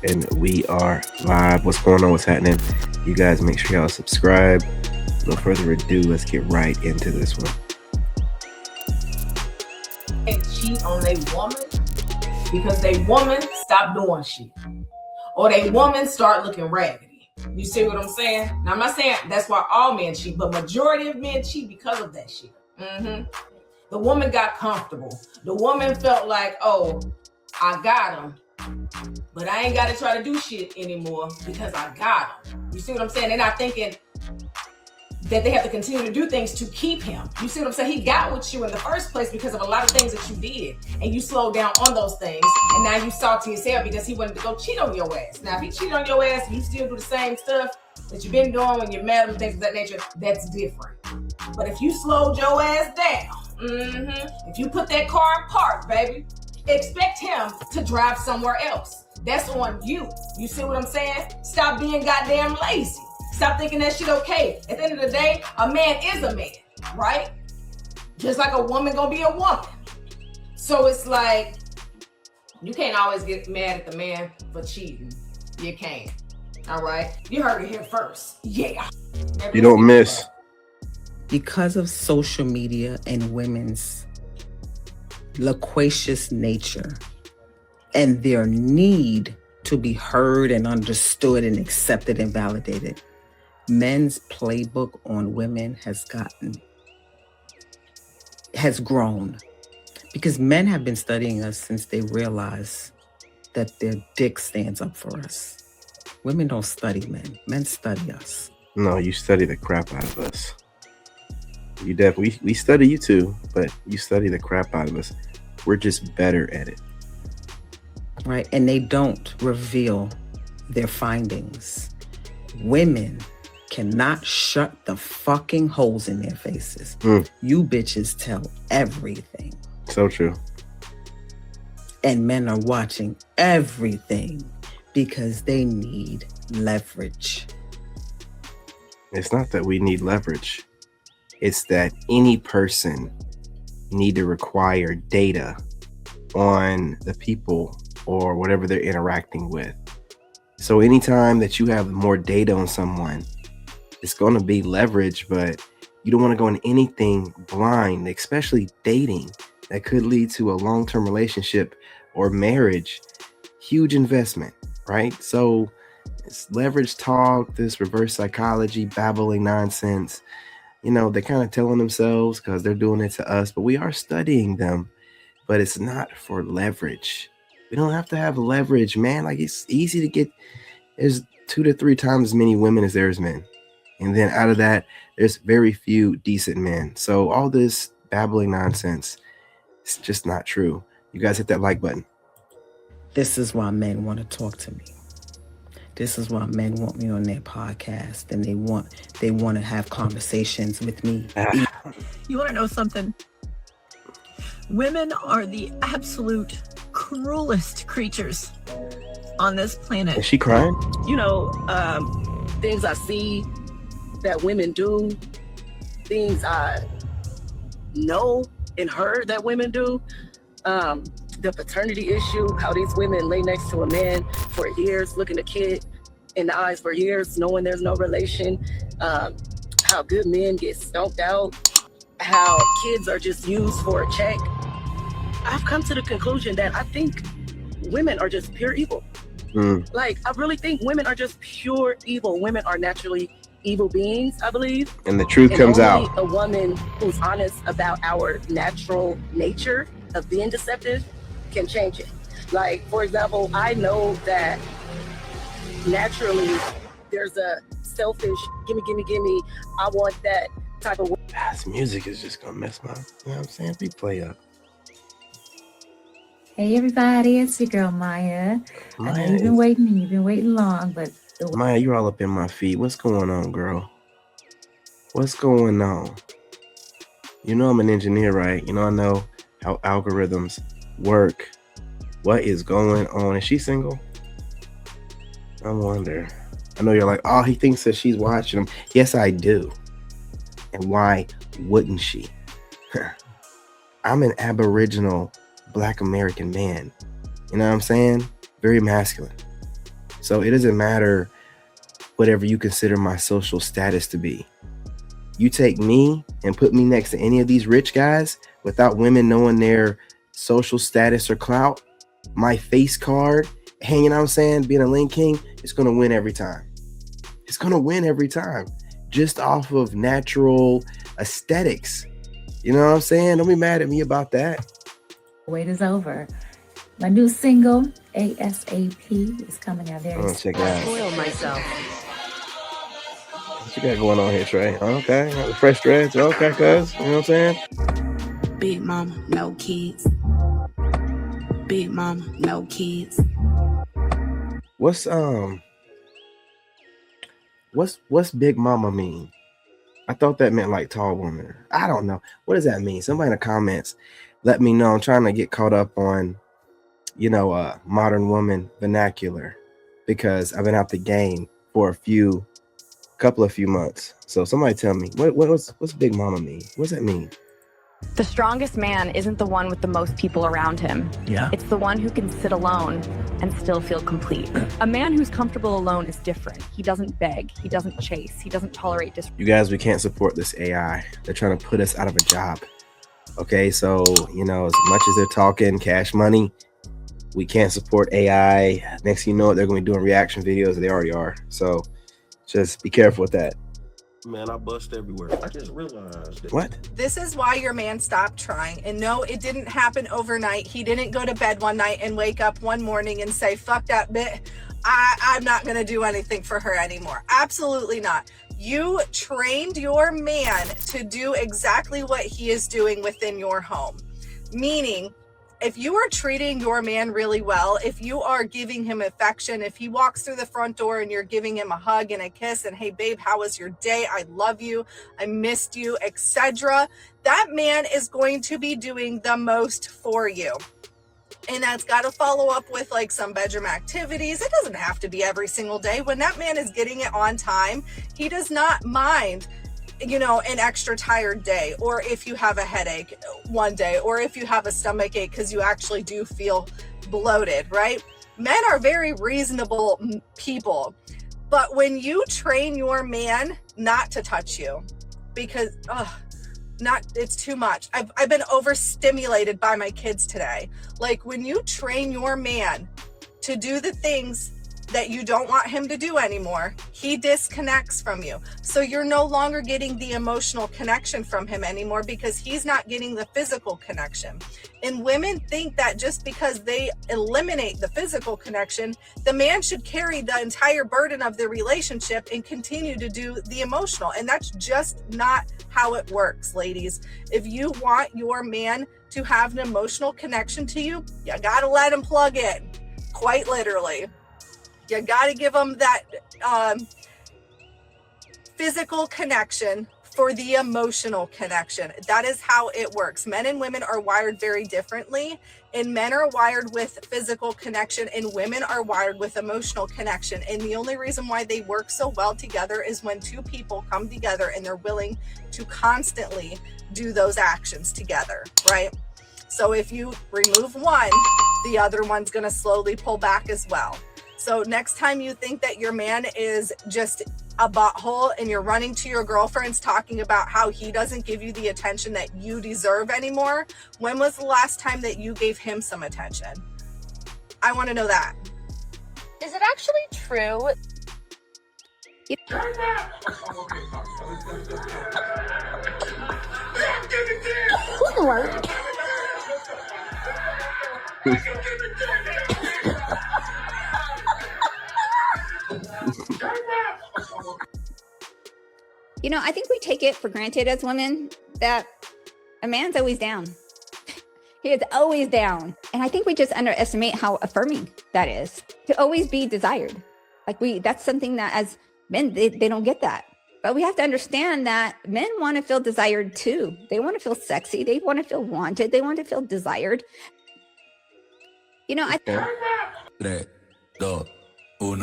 And we are live. What's going on? What's happening? You guys make sure y'all subscribe. No further ado, let's get right into this one. They cheat on a woman because they woman stop doing shit. Or they woman start looking raggedy. You see what I'm saying? Now I'm not saying that's why all men cheat, but majority of men cheat because of that shit. The woman got comfortable. The woman felt like, oh, I got him. But I ain't got to try to do shit anymore because I got him. You see what I'm saying? They're not thinking that they have to continue to do things to keep him. You see what I'm saying? He got with you in the first place because of a lot of things that you did. And you slowed down on those things. And now you salty as hell because he wanted to go cheat on your ass. Now, if he cheated on your ass and you still do the same stuff that you've been doing when you're mad and things of that nature, that's different. But if you slowed your ass down, if you put that car in park, baby, expect him to drive somewhere else. That's on you. You see what I'm saying? Stop being goddamn lazy. Stop thinking that shit okay. At the end of the day, a man is a man, right? Just like a woman gonna be a woman. So it's like, you can't always get mad at the man for cheating. You can't. All right? You heard it here first. Yeah. You don't miss. Because of social media and women's loquacious nature and their need to be heard and understood and accepted and validated, men's playbook on women has grown. Because men have been studying us since they realized that their dick stands up for us. Women don't study men. Men study us. No, you study the crap out of us. You definitely, we study you too, but you study the crap out of us. We're just better at it. Right? And they don't reveal their findings. Women cannot shut the fucking holes in their faces. You bitches tell everything. So true. And men are watching everything because they need leverage. It's not that we need leverage. It's that any person need to require data on the people or whatever they're interacting with. So anytime that you have more data on someone, it's going to be leverage, but you don't want to go in anything blind, especially dating that could lead to a long-term relationship or marriage. Huge investment, right? So it's leverage talk, this reverse psychology, babbling nonsense. You know, they're kind of telling themselves because they're doing it to us, but we are studying them, but it's not for leverage. We don't have to have leverage, man. Like, it's easy to get, there's 2 to 3 times as many women as there is men. And then out of that, there's very few decent men. So all this babbling nonsense, it's just not true. You guys hit that like button. This is why men want to talk to me. This is why men want me on their podcast, and they want to have conversations with me. You want to know something? Women are the absolute cruelest creatures on this planet. Is she crying? You know, things I see that women do, things I know and heard that women do. The paternity issue, how these women lay next to a man for years, looking a kid in the eyes for years, knowing there's no relation, how good men get stomped out, how kids are just used for a check. I've come to the conclusion that I think women are just pure evil. Like, I really think women are just pure evil. Women are naturally evil beings, I believe. And the truth comes only out. A woman who's honest about our natural nature of being deceptive can change it. Like, for example, I know that naturally there's a selfish, gimme, I want that type of. This music is just gonna mess my, you know what I'm saying? Replay up. Hey everybody, it's your girl Maya. I know you've been waiting long, but Maya, you're all up in my feet. What's going on, girl? What's going on? You know I'm an engineer, right? You know I know how algorithms work. What is going on? Is she single? I wonder. I know you're like, oh, he thinks that she's watching him. Yes, I do. And why wouldn't she? I'm an Aboriginal Black American man. You know what I'm saying? Very masculine. So it doesn't matter whatever you consider my social status to be. You take me and put me next to any of these rich guys without women knowing their social status or clout, my face card, hanging out, saying being a Link King, it's going to win every time. It's going to win every time, just off of natural aesthetics. You know what I'm saying? Don't be mad at me about that. Wait is over. My new single, ASAP, is coming out very soon. Check it out. Spoil myself. What you got going on here, Trey? Okay, got the fresh dreads. Okay, cuz, you know what I'm saying? Big mama, no kids. Big mama, no kids. What's big mama mean? I thought that meant like tall woman. I don't know. What does that mean? Somebody in the comments, let me know. I'm trying to get caught up on, modern woman vernacular, because I've been out the game for a few months. So somebody tell me, what's big mama mean? What's that mean? The strongest man isn't the one with the most people around him. Yeah. It's the one who can sit alone and still feel complete. A man who's comfortable alone is different. He doesn't beg. He doesn't chase. He doesn't tolerate disrespect. You guys, we can't support this AI. They're trying to put us out of a job. Okay, so, as much as they're talking cash money, we can't support AI. Next thing you know it, they're going to be doing reaction videos. They already are. So just be careful with that. Man, I bust everywhere. I just realized that. What? This is why your man stopped trying. And no, it didn't happen overnight. He didn't go to bed one night and wake up one morning and say, fuck that bitch. I'm not going to do anything for her anymore. Absolutely not. You trained your man to do exactly what he is doing within your home. Meaning, if you are treating your man really well, if you are giving him affection, if he walks through the front door and you're giving him a hug and a kiss and, hey, babe, how was your day? I love you. I missed you, etc. That man is going to be doing the most for you. And that's got to follow up with like some bedroom activities. It doesn't have to be every single day. When that man is getting it on time, he does not mind an extra tired day, or if you have a headache one day, or if you have a stomach ache because you actually do feel bloated, right? Men are very reasonable people. But when you train your man not to touch you, because it's too much. I've been overstimulated by my kids today. Like, when you train your man to do the things that you don't want him to do anymore, he disconnects from you. So you're no longer getting the emotional connection from him anymore, because he's not getting the physical connection. And women think that just because they eliminate the physical connection, the man should carry the entire burden of the relationship and continue to do the emotional. And that's just not how it works, ladies. If you want your man to have an emotional connection to you, you gotta let him plug in, quite literally. You got to give them that physical connection for the emotional connection. That is how it works. Men and women are wired very differently, and men are wired with physical connection and women are wired with emotional connection. And the only reason why they work so well together is when two people come together and they're willing to constantly do those actions together, right? So if you remove one, the other one's going to slowly pull back as well. So next time you think that your man is just a butthole and you're running to your girlfriends talking about how he doesn't give you the attention that you deserve anymore, when was the last time that you gave him some attention? I want to know that. Is it actually true? I think we take it for granted as women that a man's always down. He is always down. And I think we just underestimate how affirming that is, to always be desired. That's something that as men, they don't get that. But we have to understand that men want to feel desired too. They want to feel sexy. They want to feel wanted. They want to feel desired. I... 3, 2, 1.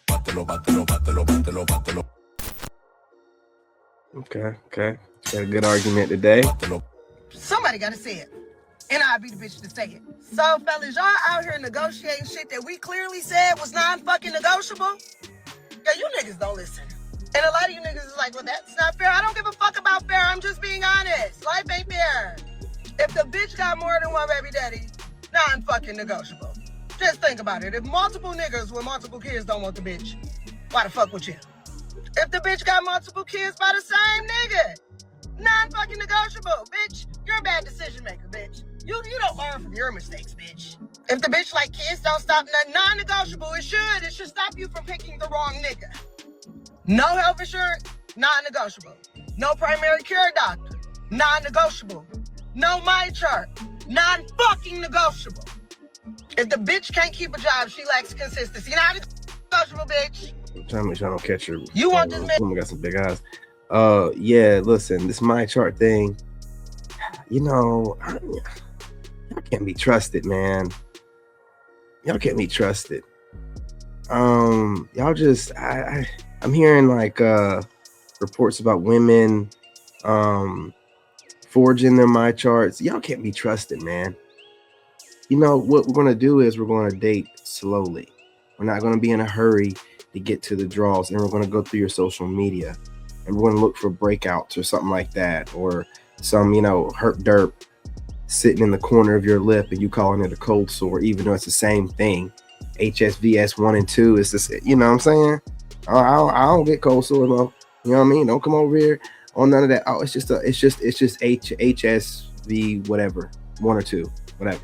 Bátelo, bátelo, bátelo, bátelo, bátelo. Okay. Got a good argument today. Somebody got to say it. and I'll be the bitch to say it. So, fellas, y'all out here negotiating shit that we clearly said was non-fucking negotiable. Yeah, you niggas don't listen. And a lot of you niggas is like, well, that's not fair. I don't give a fuck about fair. I'm just being honest. Life ain't fair. If the bitch got more than one baby daddy, non-fucking negotiable. Just think about it. If multiple niggas with multiple kids don't want the bitch, why the fuck would you? If the bitch got multiple kids by the same nigga, non-fucking negotiable. Bitch, you're a bad decision maker, bitch. You don't learn from your mistakes, bitch. If the bitch like kids don't stop nothing, non-negotiable. It should stop you from picking the wrong nigga. No health insurance, non-negotiable. No primary care doctor, non-negotiable. No my chart, non-fucking negotiable. If the bitch can't keep a job, she lacks consistency. Non-negotiable, bitch. I'm trying to make sure I don't catch her. You want this bitch? Woman got some big eyes. Yeah, listen, this my chart thing, y'all can't be trusted, man. Y'all can't be trusted. Y'all just, I'm hearing like reports about women forging their my charts. Y'all can't be trusted, man. You know what we're gonna do is we're gonna date slowly. We're not gonna be in a hurry to get to the draws, and we're gonna go through your social media, and we're gonna look for breakouts or something like that, or some herp derp sitting in the corner of your lip and you calling it a cold sore, even though it's the same thing. HSVS 1 and 2 is this, you know what I'm saying? I don't get cold sores, though. You know what I mean? Don't come over here on none of that. Oh, it's just HSV whatever, 1 or 2, whatever.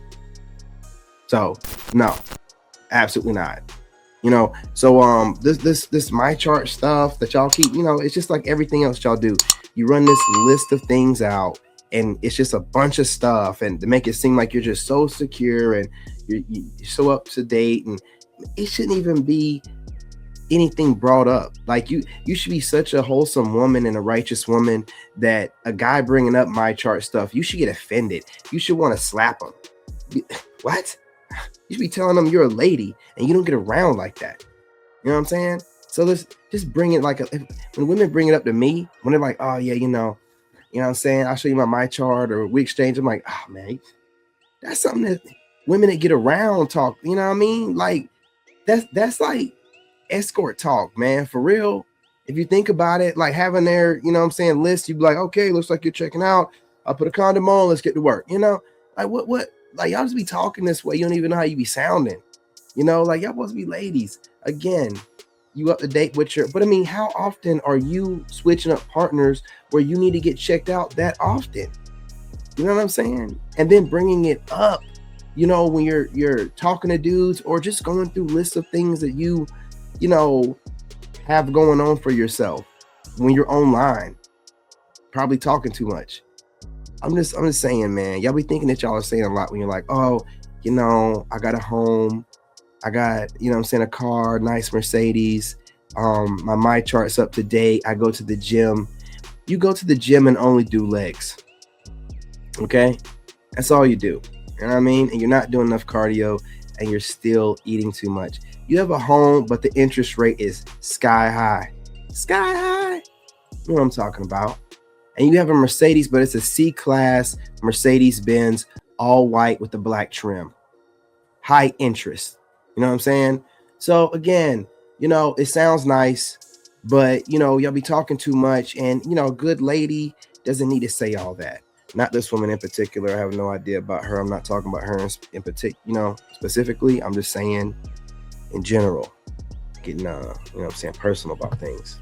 So no, absolutely not. So this my chart stuff that y'all keep, it's just like everything else y'all do. You run this list of things out, and it's just a bunch of stuff, and to make it seem like you're just so secure and you're so up to date, and it shouldn't even be anything brought up. Like you should be such a wholesome woman and a righteous woman that a guy bringing up my chart stuff, you should get offended. You should want to slap him. What? You should be telling them you're a lady, and you don't get around like that. You know what I'm saying? So let's just bring it like when women bring it up to me, when they're like, oh yeah, you know what I'm saying? I'll show you my chart, or we exchange. I'm like, oh man, that's something that women that get around talk. You know what I mean? Like that's like escort talk, man, for real. If you think about it, like having their, list, you'd be like, okay, looks like you're checking out. I'll put a condom on. Let's get to work. Like what? Like y'all just be talking this way. You don't even know how you be sounding. Like y'all supposed to be ladies. Again, you up to date with but I mean, how often are you switching up partners where you need to get checked out that often? You know what I'm saying? And then bringing it up, when you're talking to dudes, or just going through lists of things that you have going on for yourself when you're online, probably talking too much. I'm just saying, man, y'all be thinking that y'all are saying a lot when you're like, oh, I got a home, I got, a car, nice Mercedes, my chart's up to date, I go to the gym. You go to the gym and only do legs. Okay? That's all you do. You know what I mean? And you're not doing enough cardio, and you're still eating too much. You have a home, but the interest rate is sky high. Sky high. You know what I'm talking about. And you have a Mercedes, but it's a C-Class Mercedes-Benz, all white with the black trim. High interest. You know what I'm saying? So again, it sounds nice, but y'all be talking too much, and a good lady doesn't need to say all that. Not this woman in particular. I have no idea about her. I'm not talking about her in particular, specifically. I'm just saying in general, getting personal about things.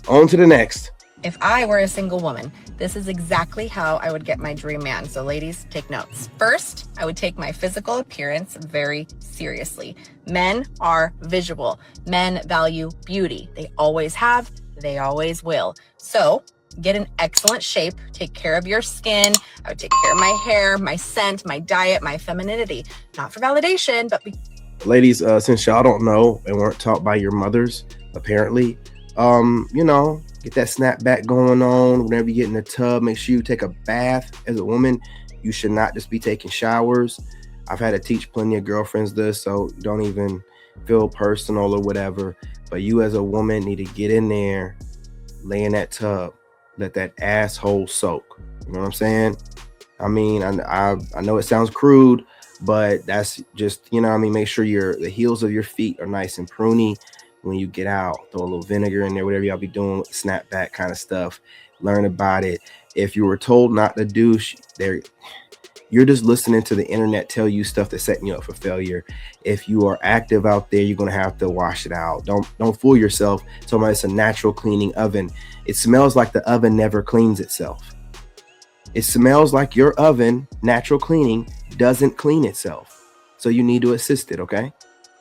On to the next. If I were a single woman, this is exactly how I would get my dream man. So ladies, take notes. First, I would take my physical appearance very seriously. Men are visual. Men value beauty. They always have, they always will. So get in excellent shape, take care of your skin. I would take care of my hair, my scent, my diet, my femininity. Not for validation, but ladies, since y'all don't know and weren't taught by your mothers, apparently, get that snapback going on. Whenever you get in the tub, make sure you take a bath. As a woman, you should not just be taking showers. I've had to teach plenty of girlfriends this, so don't even feel personal or whatever. But you as a woman need to get in there, lay in that tub, let that asshole soak. You know what I'm saying? I mean, I know it sounds crude, but that's just, you know what I mean? Make sure the heels of your feet are nice and pruny when you get out. Throw a little vinegar in there, whatever y'all be doing, snapback kind of stuff. Learn about it. If you were told not to douche, you're just listening to the internet tell you stuff that's setting you up for failure. If you are active out there, you're gonna have to wash it out. Don't fool yourself. Talking about it's a natural cleaning oven. It smells like the oven never cleans itself. It smells like your oven, natural cleaning, doesn't clean itself. So you need to assist it, okay?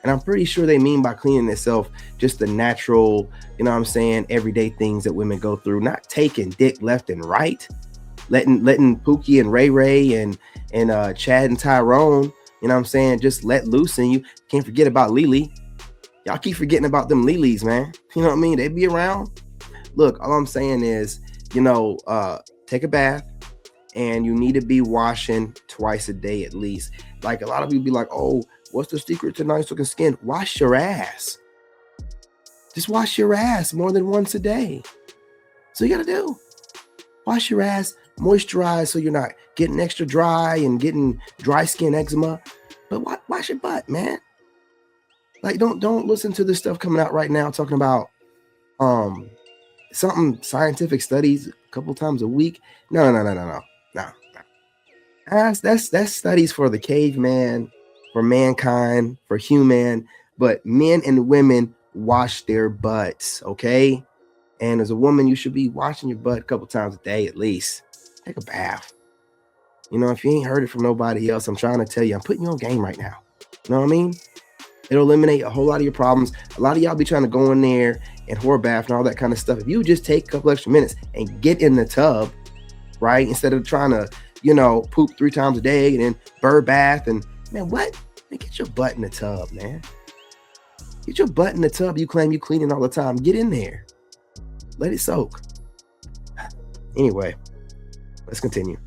And I'm pretty sure they mean by cleaning itself just the natural, you know what I'm saying, everyday things that women go through, not taking dick left and right, letting Pookie and Ray Ray and Chad and Tyrone, you know what I'm saying, just let loose. And you can't forget about Lily. Y'all keep forgetting about them Lilies, man. You know what I mean? They be around. Look, all I'm saying is, you know, take a bath, and you need to be washing twice a day at least. Like a lot of people be like, oh, what's the secret to nice looking skin? Wash your ass. Just wash your ass more than once a day. So you gotta do. Wash your ass, moisturize so you're not getting extra dry and getting dry skin eczema. But wash your butt, man. Like don't listen to this stuff coming out right now talking about something scientific studies a couple times a week. No. That's studies for the caveman, for mankind, for human. But men and women wash their butts, okay? And as a woman, you should be washing your butt a couple times a day at least. Take a bath. You know, if you ain't heard it from nobody else, I'm trying to tell you, I'm putting you on game right now. You know what I mean? It'll eliminate a whole lot of your problems. A lot of y'all be trying to go in there and whore bath and all that kind of stuff. If you just take a couple extra minutes and get in the tub, right? Instead of trying to, you know, poop 3 times a day and then bird bath and, man, what? Man, get your butt in the tub, man. Get your butt in the tub. You claim you cleaning all the time. Get in there. Let it soak. Anyway, let's continue.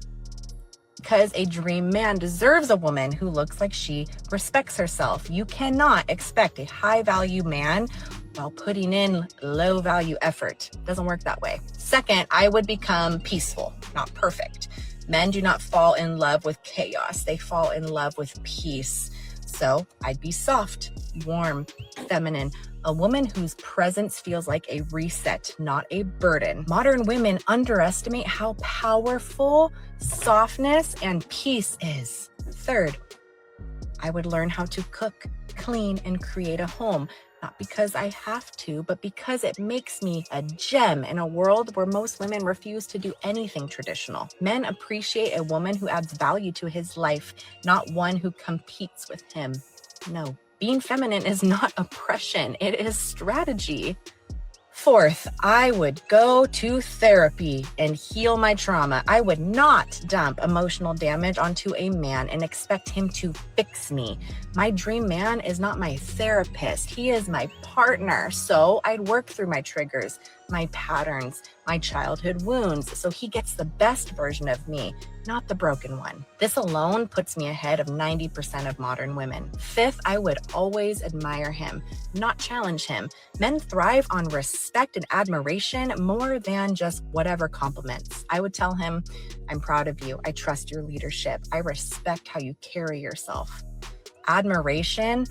Because a dream man deserves a woman who looks like she respects herself. You cannot expect a high-value man while putting in low-value effort. It doesn't work that way. Second, I would become peaceful, not perfect. Men do not fall in love with chaos. They fall in love with peace. So I'd be soft, warm, feminine, a woman whose presence feels like a reset, not a burden. Modern women underestimate how powerful softness and peace is. Third, I would learn how to cook, clean, and create a home. Not because I have to, but because it makes me a gem in a world where most women refuse to do anything traditional. Men appreciate a woman who adds value to his life, not one who competes with him. No, being feminine is not oppression, it is strategy. Fourth, I would go to therapy and heal my trauma. I would not dump emotional damage onto a man and expect him to fix me. My dream man is not my therapist. He is my partner. So I'd work through my triggers, my patterns, my childhood wounds, so he gets the best version of me, not the broken one. This alone puts me ahead of 90% of modern women. Fifth, I would always admire him, not challenge him. Men thrive on respect and admiration more than just whatever compliments. I would tell him, I'm proud of you. I trust your leadership. I respect how you carry yourself. Admiration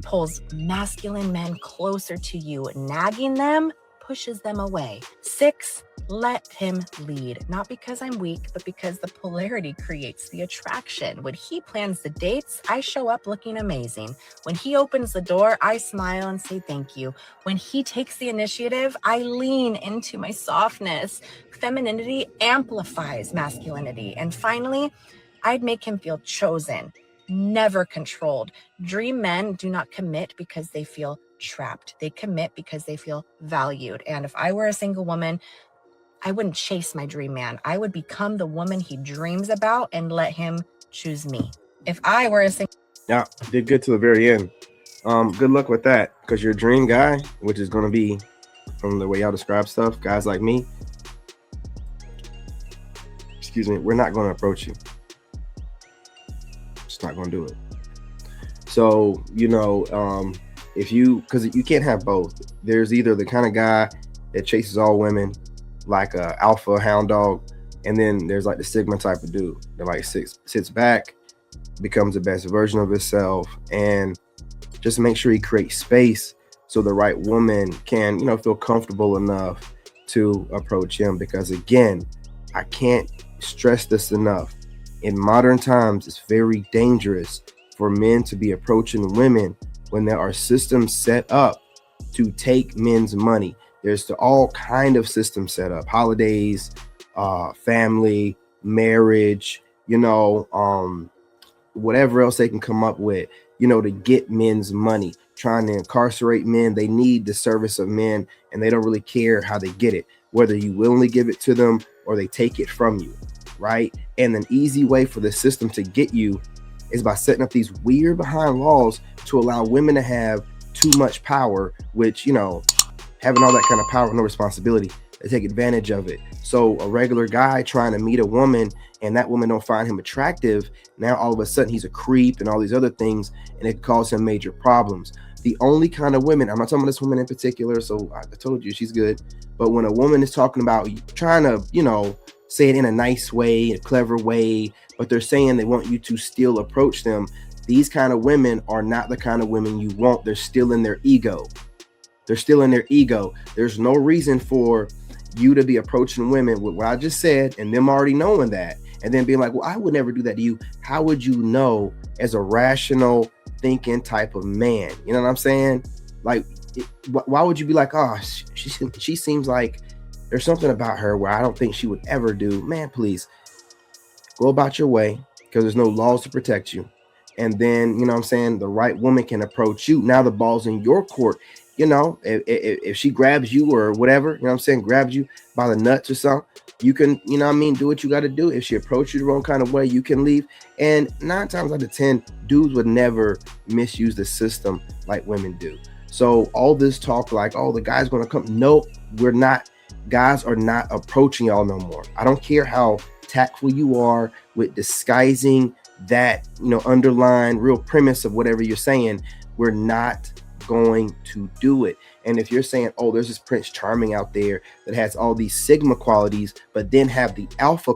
pulls masculine men closer to you. Nagging them pushes them away. 6, let him lead. Not because I'm weak, but because the polarity creates the attraction. When he plans the dates, I show up looking amazing. When he opens the door, I smile and say thank you. When he takes the initiative, I lean into my softness. Femininity amplifies masculinity. And finally, I'd make him feel chosen, never controlled. Dream men do not commit because they feel trapped. They commit because they feel valued. And if I were a single woman, I wouldn't chase my dream man. I would become the woman he dreams about and let him choose me. If I were a single... Yeah, did good to the very end. Good luck with that, because your dream guy, which is going to be, from the way y'all describe stuff, guys like me, excuse me, we're not going to approach you. Just not going to do it. So, you know, because you can't have both. There's either the kind of guy that chases all women like a alpha hound dog, And then there's like the Sigma type of dude that like sits back, becomes the best version of himself, and just make sure he creates space so the right woman can, you know, feel comfortable enough to approach him. Because again, I can't stress this enough. In modern times, it's very dangerous for men to be approaching women when there are systems set up to take men's money. There's all kind of systems set up: holidays, family, marriage, you know, whatever else they can come up with, you know, to get men's money, trying to incarcerate men. They need the service of men, and they don't really care how they get it, whether you willingly give it to them or they take it from you, right? And an easy way for the system to get you is by setting up these weird behind laws to allow women to have too much power, which, you know, having all that kind of power, no responsibility, they take advantage of it. So a regular guy trying to meet a woman and that woman don't find him attractive, now all of a sudden he's a creep and all these other things, and it causes him major problems. The only kind of women, I'm not talking about this woman in particular, so I told you she's good, but when a woman is talking about trying to, you know, say it in a nice way, a clever way, but they're saying they want you to still approach them, these kind of women are not the kind of women you want. They're still in their ego. They're still in their ego. There's no reason for you to be approaching women with what I just said and them already knowing that, and then being like, well, I would never do that to you. How would you know as a rational thinking type of man? You know what I'm saying? Like, why would you be like, oh, she seems like there's something about her where I don't think she would ever do. Man, please go about your way, because there's no laws to protect you. And then, you know what I'm saying, the right woman can approach you. Now the ball's in your court. You know, if she grabs you or whatever, you know what I'm saying, grabs you by the nuts or something, you can, you know what I mean, do what you got to do. If she approaches you the wrong kind of way, you can leave. And 9 times out of 10, dudes would never misuse the system like women do. So all this talk like, oh, the guy's going to come. No, we're not. Guys are not approaching y'all no more. I don't care how tactful you are with disguising that, you know, underlying real premise of whatever you're saying. We're not going to do it. And if you're saying, oh, there's this Prince Charming out there that has all these Sigma qualities, but then have the alpha